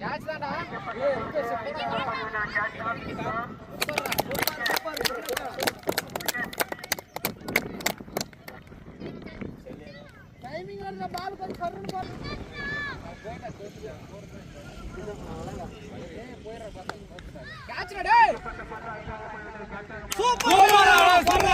Catch தான்டா. Timing வரல பால் கொஞ்சம் சர்றன்னு பால். கேட்ச்டா டேய். Super super.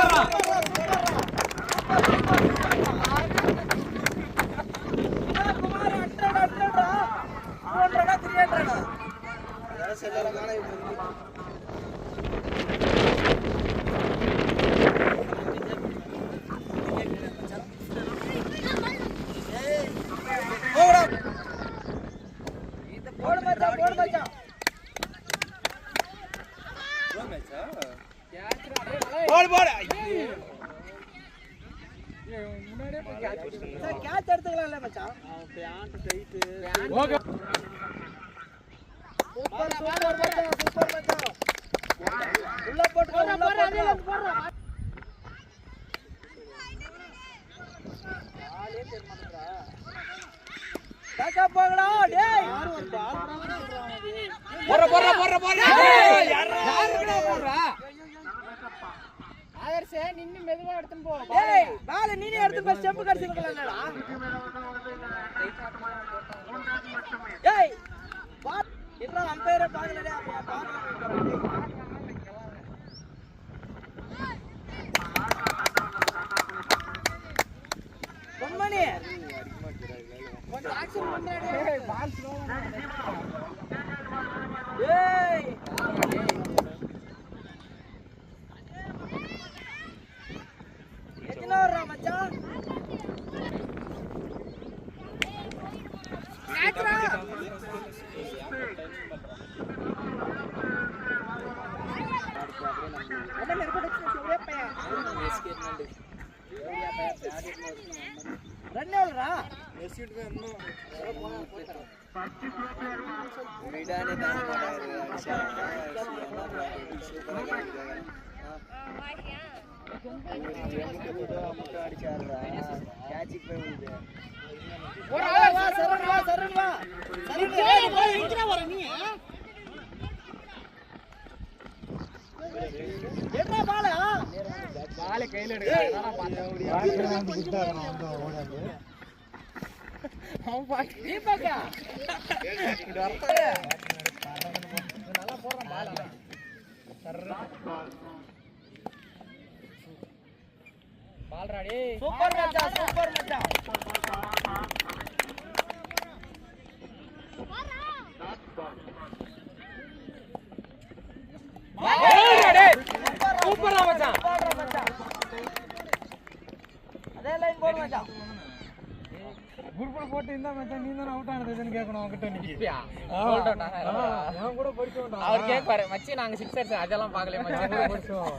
நின்னு மெதுவா எடுத்துன்னு போ. டேய் பால் நீனே எடுத்து போய் ஸ்டெப் கடிச்சிருக்கலாம்டா. டேய் பால் இன்னும் அம்பையரே பாக்கலடா. பொன்மணி கொஞ்சம் ஆக்சன் பண்றடா. டேய் பால் ஸ்லோவா. டேய் எத்தனாரா மச்சான்? கேட்றா. அட நெருக்கடிச்சு ஒரே பையா. ரன் எவ்வளவுடா? எஸ்யூட் வரணும். விடானே தான போறாரு. பால்ராடி சூப்பர் மச்சா சூப்பர் மச்சா. பால்ராடி சூப்பர் மச்சா. அதே லைன் போடு மச்சா. குட்பால் போட்டு இந்த மச்சான் நீ தான் அவுட் ஆனதுன்னு கேட்கணும் அவங்கிட்ட. நீ இப்பயா அவுட் ஆனா நான் கூட படிச்சோம்டா. அவர் கேட்பாரு மச்சி நாங்க சிக்ஸர்ஸ் அதெல்லாம் பார்க்கல மச்சி கூட படிச்சோம்.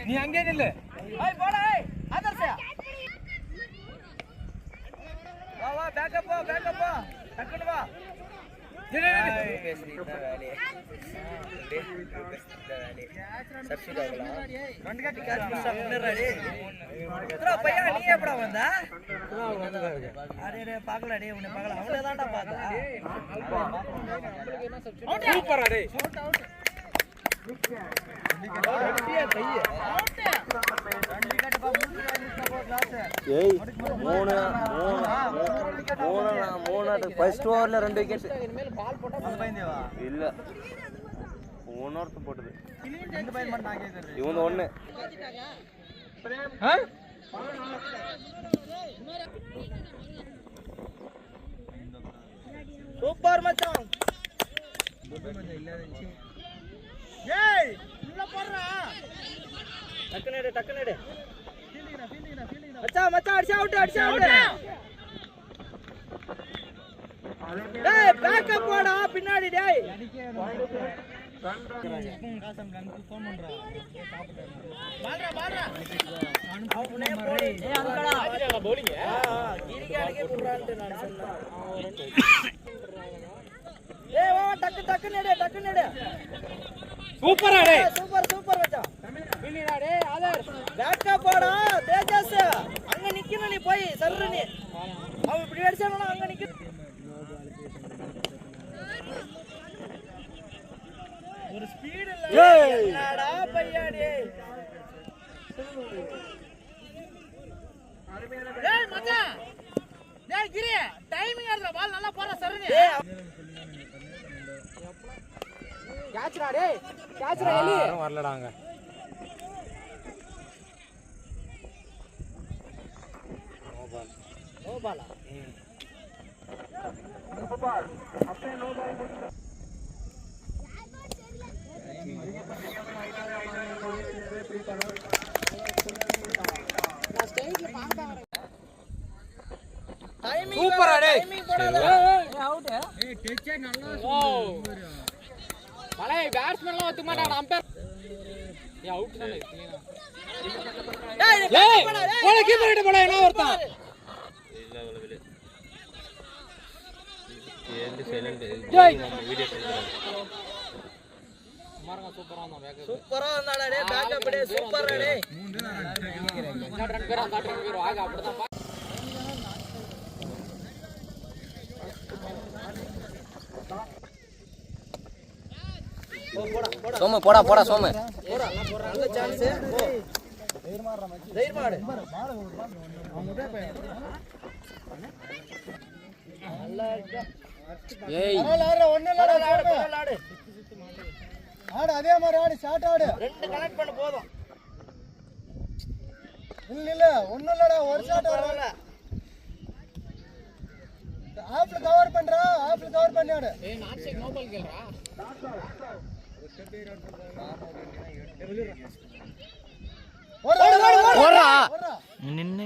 நீ அங்கே நில்லு. வா பேக்கப் போ பேக்கப் போ டக்குனு வா. பேசிட்டா வேலையே சப்ஸ்டிட் ஆகலாம். ரெண்டு கட்டி கேட்ச் மிஸ் பண்ணிடுறாடி. இத்ரா பையா நீ எப்படா வந்தா? அடே பாக்கல டேய் உன்னை பாக்கல அவளே தான்டா பார்த்தா. சூப்பரா டேய். Shot out. ஃபர்ஸ்ட் ஓவர்ல 2 விக்கெட். இனிமேல் பால் போட்டா இல்ல ஓனர்த்து போட்டது. ரெண்டு பையன் மட்டும் நான் கேக்குறது. இவன் ஒண்ணு. சூப்பர் மச்சான். மச்சான் இல்ல ஏய் உள்ள போறா. டக்குனேடு டக்குனேடு. ஃபீல்டிங்கடா மச்சான் மச்சான் அடிச்சு அவுட். டேய் பேக்கப் போடா பின்னாடி டேய். சூப்பர் சூப்பர் மச்சான். பேக்கப்பாடா தேஜஸ் அங்க நிக்கணும். நீ போய் சர்ரு நீ அவன் இப்படி அடிச்சானா அங்க நிக்க. ஒரு ஸ்பீட் இல்ல. என்னடா பையாடி. டேய் மச்சான். டேய் கிரி டைமிங் ஆடுற பால் நல்லா போற சர்ரு நீ. கேட்ச்டா டேய். கேட்ச்டா எலி. வரலடாங்க. No ball. அப்பே நோ பால். நான் ஸ்டேஜ்ல பாம்பா வரேன். டைமிங் சூப்பரா டேய். அவுட். டச் நல்லா சூப்பர். மலை பேட்ஸ்மேன்லாம் ஒத்துக்க மாட்டாங்க அம்பயர். அவுட் தானே. ஏய் போல கீப்பர் கிட்ட போல என்ன ஒருத்தன். ஏந்து சைலண்ட் வீடியோ எடுத்துறாரு. மாரங்க சூப்பரா வந்தா பேக்கப். சூப்பரா வந்தாடா டேய் பேக்கப் டேய் சூப்பரா டேய். ரன் பேர் ஆக அப்படிதான். சோமு போடா போடா சோமு நல்ல சான்ஸ். போ தைர் மாடு. நல்லா இருக்கா. ஏய் ஆடு ஒண்ணு இல்லடா ஆடு. ஆடு அதே மாதிரி ஆடு ஷாட் ஆடு. ரெண்டு கனெக்ட் பண்ணு போதும். இல்ல ஒண்ணு இல்லடா ஒரு ஷாட் ஆடுல. ஆப்ல கவர் பண்றா. ஆப்ல கவர் பண்ணி ஆடு. ஏய் நாட் சேக் நோ பால் கேல்றா. ஓடுறா நின்னு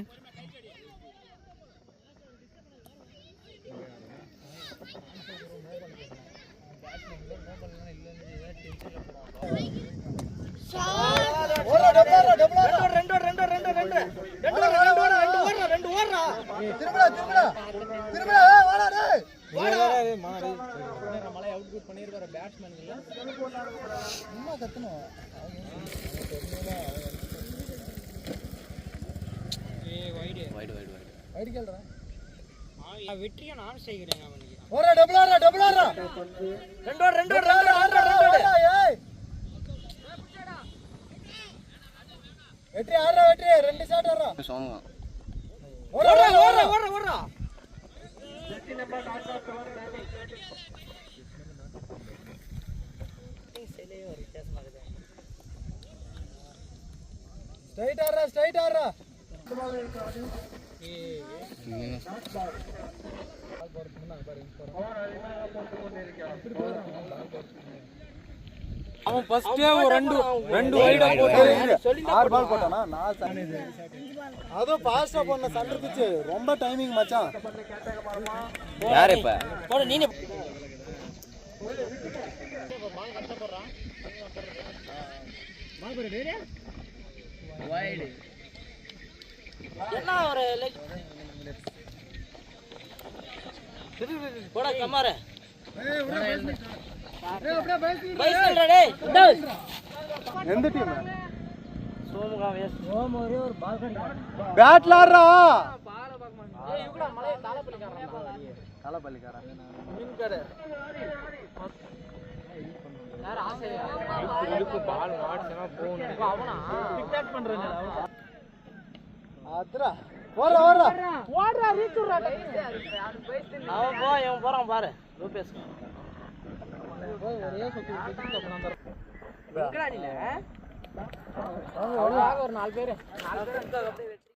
மலை அவுட் குட் பண்ணிருக்காரு பேட்ஸ்மேன் இல்ல. சும்மா கத்தணும். ஏய் வைட் வைட் கேல்றா. வெற்றியை நான் செய்கிறேன் அவனுக்கு. ஓடுறா டபுள் ஆடுறா. ரெண்டு ஓவர் ஏய் வெற்றி ஆடுறா வெற்றி ரெண்டு ஷாட் ஆடுறா. சோமு ஓடுறா. ஸ்ட்ரைட் ஆடுறா. அவன் ஃபர்ஸ்ட் ரெண்டு வைடா போட்டு 6 பால் போட்டானா நான் அது பாஸ்டா போன சண்டை பிச்சு ரொம்ப டைமிங் மச்சான். யார் இப்ப போடு நீனே பால் கட்ட போறான். பால் போடு டேய் வைட். என்ன ஒரு போடா கமார. ஏய் உடனே அப்படியே பைசல்டா டேய். எந்த டீம்? சோமுகா எஸ். சோமு ஒரே ஒரு பால் கடிச்சான். பேட்ல ஆடுறா. பால பாக்கமா. ஏய் இவங்கடா மலை தாளப்பள்ளிக்காரன். மீன் கடை. யார் ஆசை? இதுக்கு பால் மாட்சனா போணும். அவனா பிக்டாக் பண்றேன் அவனா. ஆத்ரா ஓடுறா ரீச் விடுறா. அவன் போ இவன் போறான் பாரு. ரூபேஸ் ஒரே சுத்தி ஒரு 4 பேர்